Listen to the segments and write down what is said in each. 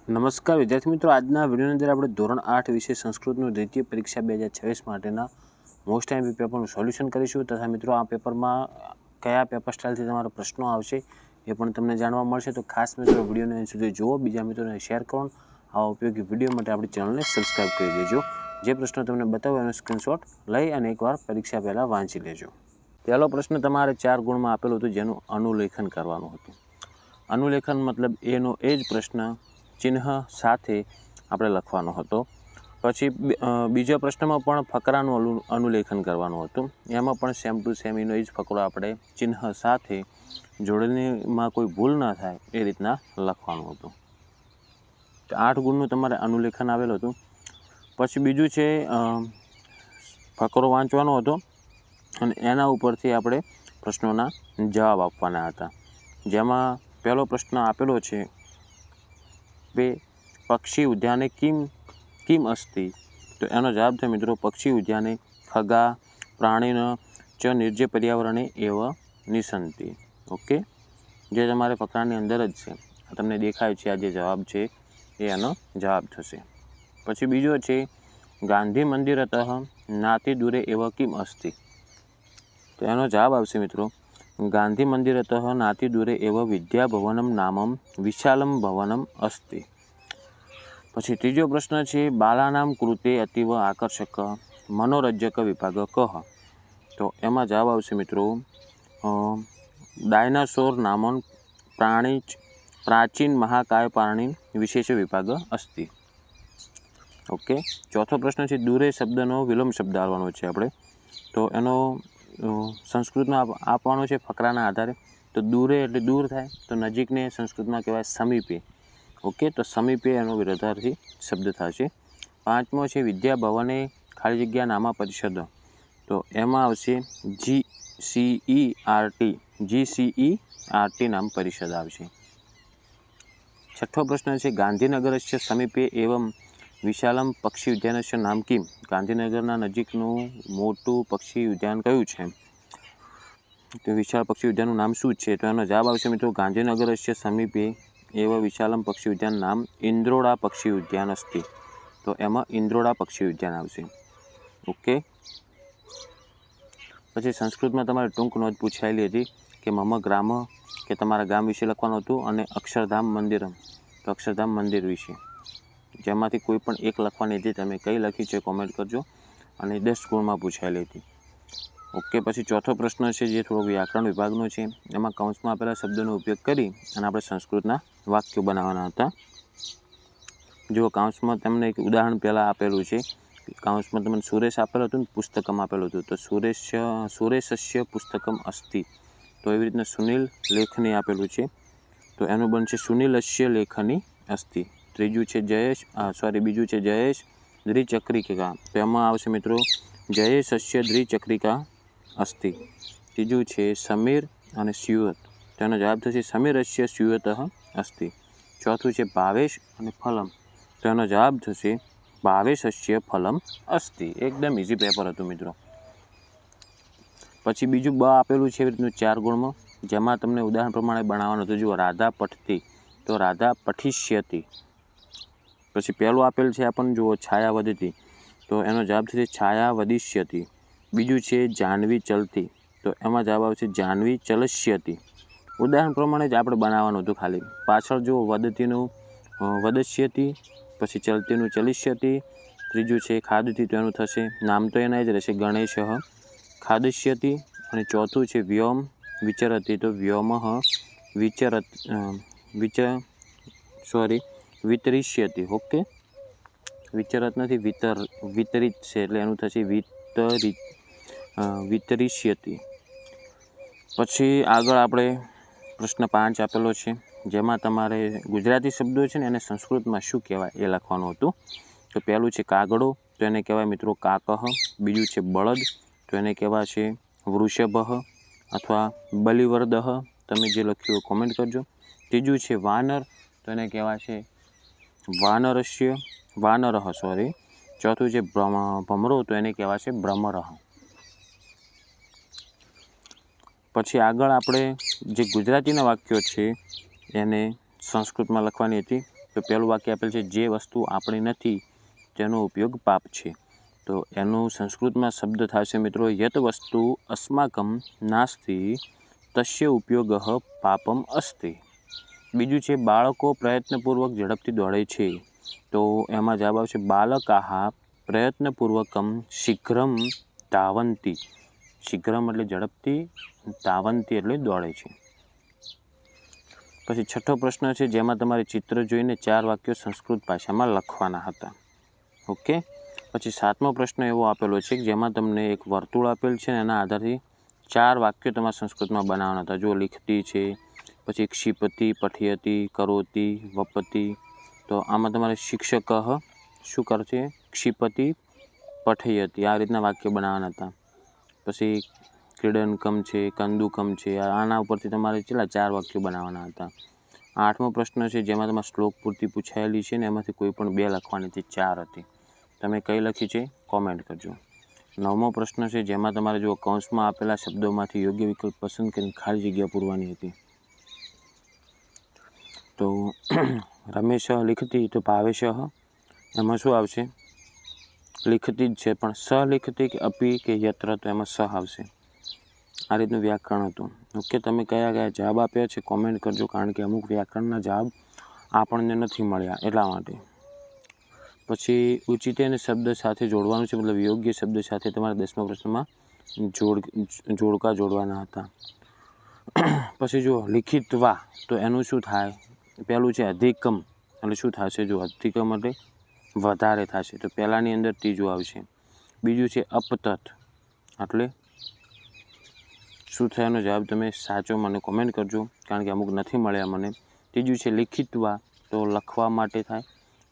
નમસ્કાર વિદ્યાર્થી મિત્રો, આજના વિડીયોની અંદર આપણે ધોરણ 8 વિષય સંસ્કૃતનું દ્વિતીય પરીક્ષા 2026 માટેના મોસ્ટ આઈએમપી પેપરનું સોલ્યુશન કરીશું તથા મિત્રો આ પેપરમાં કયા પેપર સ્ટાઇલથી તમારા પ્રશ્નો આવશે એ પણ તમને જાણવા મળશે. તો ખાસ મિત્રો વિડીયોને અંત સુધી જુઓ, બીજા મિત્રોને શેર કરો. આવા ઉપયોગી વિડીયો માટે આપણી ચેનલને સબસ્ક્રાઈબ કરી દેજો. જે પ્રશ્નો તમને બતાવો એનો સ્ક્રીનશોટ લઈ અને એકવાર પરીક્ષા પહેલાં વાંચી લેજો. પહેલો પ્રશ્ન તમારે 4 ગુણમાં આપેલું હતું, જેનું અનુલેખન કરવાનું હતું. અનુલેખન મતલબ એનો એ જ પ્રશ્ન ચિહ્ન સાથે આપણે લખવાનો હતો. પછી બીજા પ્રશ્નમાં પણ ફકરાનું અનુલેખન કરવાનું હતું. એમાં પણ સેમ ટુ સેમ એનો એ જ ફકરો આપણે ચિહ્ન સાથે જોડણીમાં કોઈ ભૂલ ના થાય એ રીતના લખવાનું હતું. 8 ગુણનું તમારે અનુલેખન આવેલું હતું. પછી બીજું છે ફકરો વાંચવાનો હતો અને એના ઉપરથી આપણે પ્રશ્નોના જવાબ આપવાના હતા. જેમાં પહેલો પ્રશ્ન આપેલો છે બે પક્ષી ઉદ્યાને કિમ અસ્તિ. તો એનો જવાબ છે મિત્રો પક્ષી ઉદ્યાને ખગા પ્રાણીન ચ નિર્જય પર્યાવરણે એવ નિસંતિ. ઓકે, જે તમારે ફકરાની અંદર જ છે, તમને દેખાય છે આ જે જવાબ છે એ એનો જવાબ થશે. પછી બીજો છે ગાંધી મંદિરતઃ નાતિ દૂરે એવ કિમ અસ્તિ. તો એનો જવાબ આવશે મિત્રો ગાંધી મંદિરતઃ નાતિ દૂરે એવ વિદ્યાભવનમ નામમ વિશાલમ ભવનમ અસ્તિ. પછી ત્રીજો પ્રશ્ન છે બાલાનામ કૃતે અતીવ આકર્ષક મનોરંજક વિભાગ કહ. તો એમાં જવાબ આવશે મિત્રો ડાયનાસોર નામન પ્રાચીન મહાકાય પ્રાણી વિશેષ વિભાગ અસ્તિ. ઓકે, ચોથો પ્રશ્ન છે દૂરે શબ્દનો વિલોમ શબ્દ આવવાનો છે આપણે. તો એનો સંસ્કૃતમાં આપવાનો છે ફકરાના આધારે. તો દૂરે એટલે દૂર થાય, તો નજીકને સંસ્કૃતમાં કહેવાય સમીપે. ઓકે, તો સમીપે એનો વિરોધાર્થી શબ્દ થશે. પાંચમો છે વિદ્યાભવને ખાલી જગ્યા નામા પરિષદ. તો એમાં આવશે GCERT નામ પરિષદ આવશે. છઠ્ઠો પ્રશ્ન છે ગાંધીનગરસ્ય સમીપે એવમ વિશાલમ પક્ષી ઉદ્યાનસ્ય નામ કિમ. ગાંધીનગરના નજીકનું મોટું પક્ષી ઉદ્યાન કયું છે? તો વિશાળ પક્ષી ઉદ્યાનનું નામ શું છે? તો એનો જવાબ આવશે મિત્રો ગાંધીનગરસ્ય સમીપે એવ વિશાલમ પક્ષી ઉદ્યાન નામ ઇન્દ્રોડા પક્ષી ઉદ્યાન અસ્તિ. તો એમાં ઇન્દ્રોડા પક્ષી ઉદ્યાન આવશે. ઓકે, પછી સંસ્કૃતમાં તમારે ટૂંક નોંધ પૂછાયેલી હતી કે મમ ગ્રામ, કે તમારા ગામ વિશે લખવાનું હતું, અને અક્ષરધામ મંદિરમ, તો અક્ષરધામ મંદિર વિશે. જેમાંથી કોઈ પણ એક લખવાની હતી, તમે કઈ લખી છે કોમેન્ટ કરજો. અને 10 ગુણમાં પૂછાયેલી હતી. ઓકે, પછી ચોથો પ્રશ્ન છે જે થોડો વ્યાકરણ વિભાગનો છે. એમાં કૌંસમાં આપેલા શબ્દોનો ઉપયોગ કરી અને આપણે સંસ્કૃતના વાક્યો બનાવવાના હતા. જો કૌંસમાં તમને એક ઉદાહરણ પહેલાં આપેલું છે. કૌંસમાં તમને સુરેશ આપેલું હતું ને પુસ્તકમ આપેલું હતું. તો સુરેશસ્ય પુસ્તકમ અસ્તિ. તો એવી રીતના સુનિલ લેખની આપેલું છે, તો એનું બનશે સુનિલસ્ય લેખની અસ્તિ. બીજું છે જયેશ દ્વિચક્રિકા. તો એમાં આવશે મિત્રો જયેશસ્ય દ્વિચક્રિકા અસ્તિ. ત્રીજું છે સમીર અને સ્યુત. તો એનો જવાબ થશે સમીરસ્ય સ્યુતઃ અસ્તિ. ચોથું છે ભાવેશ અને ફલમ. તો એનો જવાબ થશે ભાવેશસ્ય ફલમ અસ્તિ. એકદમ ઇઝી પેપર હતું મિત્રો. પછી બીજું બ આપેલું છે એવી રીતનું 4 ગુણમાં, જેમાં તમને ઉદાહરણ પ્રમાણે બનાવવાનું હતું. જુઓ રાધા પઠતી, તો રાધા પઠિષ્યતિ. પછી પહેલું આપેલ છે આપણને જુઓ છાયા વધતી, તો એનો જવાબ થશે છાયા વદિષ્યતિ. બીજું છે જાહ્નવી ચલતી, તો એમાં જવાબ આવશે જાહ્નવી ચલસ્યતિ. ઉદાહરણ પ્રમાણે જ આપણે બનાવવાનું હતું ખાલી. પાછળ જુઓ વદતીનું વદસ્યતિ, પછી ચલતીનું ચલિષ્યતિ. ત્રીજું છે ખાદતી, તો એનું થશે નામ તો એના જ રહેશે ગણેશ ખાદસ્યતિ. અને ચોથું છે વ્યોમ વિચરતી, તો વ્યોમ વિતરિષ્યતિ. ઓકે, વિચરત નથી, વિતરિત છે એટલે એનું થશે વિતરિષ્યતિ. પછી આગળ આપણે પ્રશ્ન 5 આપેલો છે, જેમાં તમારે ગુજરાતી શબ્દો છે ને એને સંસ્કૃતમાં શું કહેવાય એ લખવાનું હતું. તો પહેલું છે કાગડો, તો એને કહેવાય મિત્રો કાકહ. બીજું છે બળદ, તો એને કહેવાય છે વૃષભ અથવા બલિવર્દહ. તમે જે લખ્યું હોય કોમેન્ટ કરજો. ત્રીજું છે વાનર, તો એને કહેવાય છે વાનરહ. ચોથું છે ભમરો, તો એને કહેવાય છે ભ્રમરહ. પછી આગળ આપણે જે ગુજરાતીના વાક્યો છે એને સંસ્કૃતમાં લખવાની હતી. તો તો પહેલું વાક્ય આપેલ છે, જે વસ્તુ આપણી નથી તેનો ઉપયોગ પાપ છે. તો એનું સંસ્કૃતમાં શબ્દ થશે મિત્રો, યત વસ્તુ અસ્માકમ નાસ્તિ તસ્ય ઉપયોગ પાપમ અસ્તિ. બીજું છે, બાળકો પ્રયત્નપૂર્વક ઝડપથી દોડે છે. તો એમાં જવાબ આવશે, બાલકાહા પ્રયત્નપૂર્વકમ શીઘ્રમ ધાવંતી. શીઘ્રમ એટલે ઝડપથી, ધાવંતી એટલે દોડે છે. પછી છઠ્ઠો પ્રશ્ન છે, જેમાં તમારે ચિત્ર જોઈને 4 વાક્યો સંસ્કૃત ભાષામાં લખવાના હતા. ઓકે. પછી 7મો પ્રશ્ન એવો આપેલો છે કે જેમાં તમને એક વર્તુળ આપેલ છે ને એના આધારથી 4 વાક્યો તમારે સંસ્કૃતમાં બનાવવાના હતા. જો લિખતી છે, પછી ક્ષિપતિ, પઠયતી, કરોતી, વપતી. તો આમાં તમારે શિક્ષક શું કરશે, ક્ષિપતિ, પઠયતી, આ રીતના વાક્ય બનાવવાના હતા. પછી ક્રીડનકમ છે, કંદુકમ છે, આના ઉપરથી તમારે કેટલા 4 વાક્યો બનાવવાના હતા. 8મો પ્રશ્ન છે, જેમાં તમારે શ્લોક પૂર્તિ પૂછાયેલી છે ને એમાંથી કોઈ પણ 2 લખવાની હતી, 4 હતી. તમે કઈ લખી છે કોમેન્ટ કરજો. 9મો પ્રશ્ન છે, જેમાં તમારે જો કૌંસમાં આપેલા શબ્દોમાંથી યોગ્ય વિકલ્પ પસંદ કરીને ખાલી જગ્યા પૂરવાની હતી. તો રમેશ લિખતી, તો ભાવેશ, એમાં શું આવશે, લિખતી જ છે, પણ સલિખતી કે અપી કે યત્ર, તો એમાં સ આવશે. આ રીતનું વ્યાકરણ હતું. ઓકે. તમે કયા કયા જવાબ આપ્યા છે કોમેન્ટ કરજો, કારણ કે અમુક વ્યાકરણના જવાબ આપણને નથી મળ્યા એટલા માટે. પછી ઉચિતેને શબ્દ સાથે જોડવાનું છે, મતલબ યોગ્ય શબ્દ સાથે તમારે 10મા પ્રશ્નમાં જોડકા જોડવાના હતા. પછી જો લિખિતવા, તો એનું શું થાય, પહેલું છે અધિકમ, એટલે શું થશે, જો અધિકમ એટલે વધારે થશે, તો પહેલાંની અંદર ત્રીજું આવશે. બીજું છે અપતત, એટલે શું થયાનો જવાબ તમે સાચો મને કોમેન્ટ કરજો, કારણ કે અમુક નથી મળ્યા મને. ત્રીજું છે લિખિતવા, તો લખવા માટે થાય.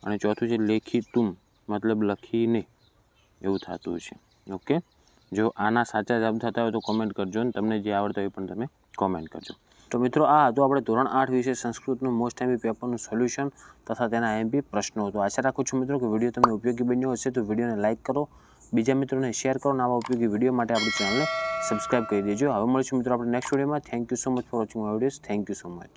અને ચોથું છે લેખિતુમ, મતલબ લખીને, એવું થતું છે. ઓકે. જો આના સાચા જવાબ થતા હોય તો કોમેન્ટ કરજો, અને તમને જે આવડતા હોય પણ તમે કોમેન્ટ કરજો. તો મિત્રો આ હતું આપણે ધોરણ 8 વિશે સંસ્કૃતનું મોસ્ટ એમપી પેપરનું સોલ્યુશન તથા તેના એમપી પ્રશ્નો. તો આશા રાખું છું મિત્રો કે વિડીયો તમને ઉપયોગી બન્યો હશે. તો વિડીયોને લાઇક કરો, બીજા મિત્રોને શેર કરો, અને આવા ઉપયોગી વિડીયો માટે આપણી ચેનલને સબસ્ક્રાઈબ કરી દેજો. હવે મળીશું મિત્રો આપણે નેક્સ્ટ વિડીયોમાં. Thank you so much for watching my videos. Thank you so much.